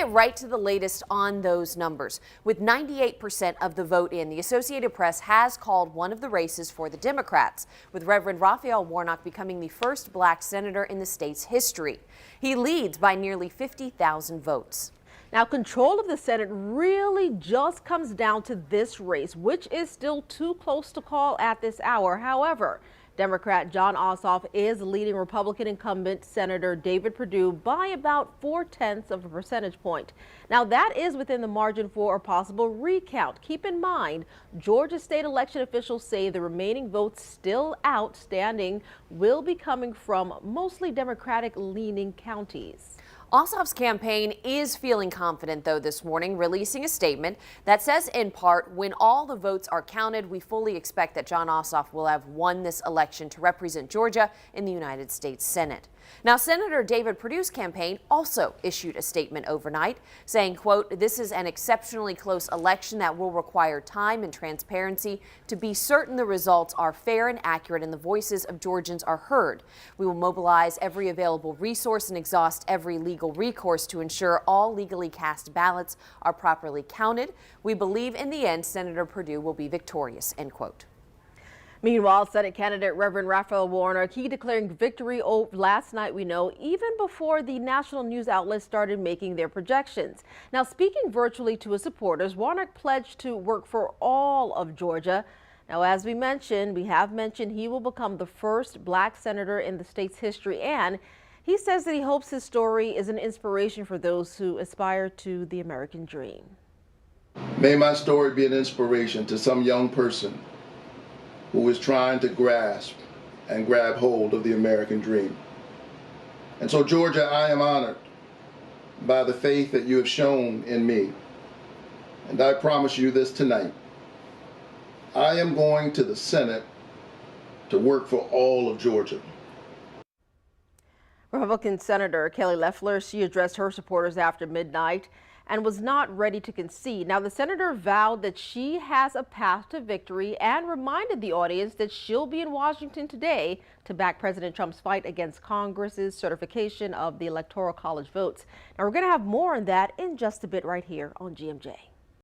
Get right to the latest on those numbers. With 98% of the vote in, the Associated Press has called one of the races for the Democrats, with Reverend Raphael Warnock becoming the first black senator in the state's history. He leads by nearly 50,000 votes. Now, control of the Senate really just comes down to this race, which is still too close to call at this hour. However, Democrat Jon Ossoff is leading Republican incumbent Senator David Perdue by about 0.4 of a percentage point. Now, that is within the margin for a possible recount. Keep in mind, Georgia state election officials say the remaining votes still outstanding will be coming from mostly Democratic-leaning counties. Ossoff's campaign is feeling confident, though, this morning, releasing a statement that says, in part, when all the votes are counted, we fully expect that Jon Ossoff will have won this election to represent Georgia in the United States Senate. Now, Senator David Perdue's campaign also issued a statement overnight saying, quote, "This is an exceptionally close election that will require time and transparency to be certain the results are fair and accurate and the voices of Georgians are heard. We will mobilize every available resource and exhaust every legal recourse to ensure all legally cast ballots are properly counted. We believe in the end Senator Perdue will be victorious," end quote. Meanwhile, Senate candidate Reverend Raphael Warnock, he declaring victory last night, we know, even before the national news outlets started making their projections. Now, speaking virtually to his supporters, Warnock pledged to work for all of Georgia. Now, as we have mentioned, he will become the first black senator in the state's history, and he says that he hopes his story is an inspiration for those who aspire to the American dream. May my story be an inspiration to some young person who is trying to grasp and grab hold of the American dream. And so, Georgia, I am honored by the faith that you have shown in me. And I promise you this tonight. I am going to the Senate to work for all of Georgia. Republican Senator Kelly Loeffler, she addressed her supporters after midnight and was not ready to concede. Now, the senator vowed that she has a path to victory and reminded the audience that she'll be in Washington today to back President Trump's fight against Congress's certification of the Electoral College votes. Now, we're going to have more on that in just a bit right here on GMJ.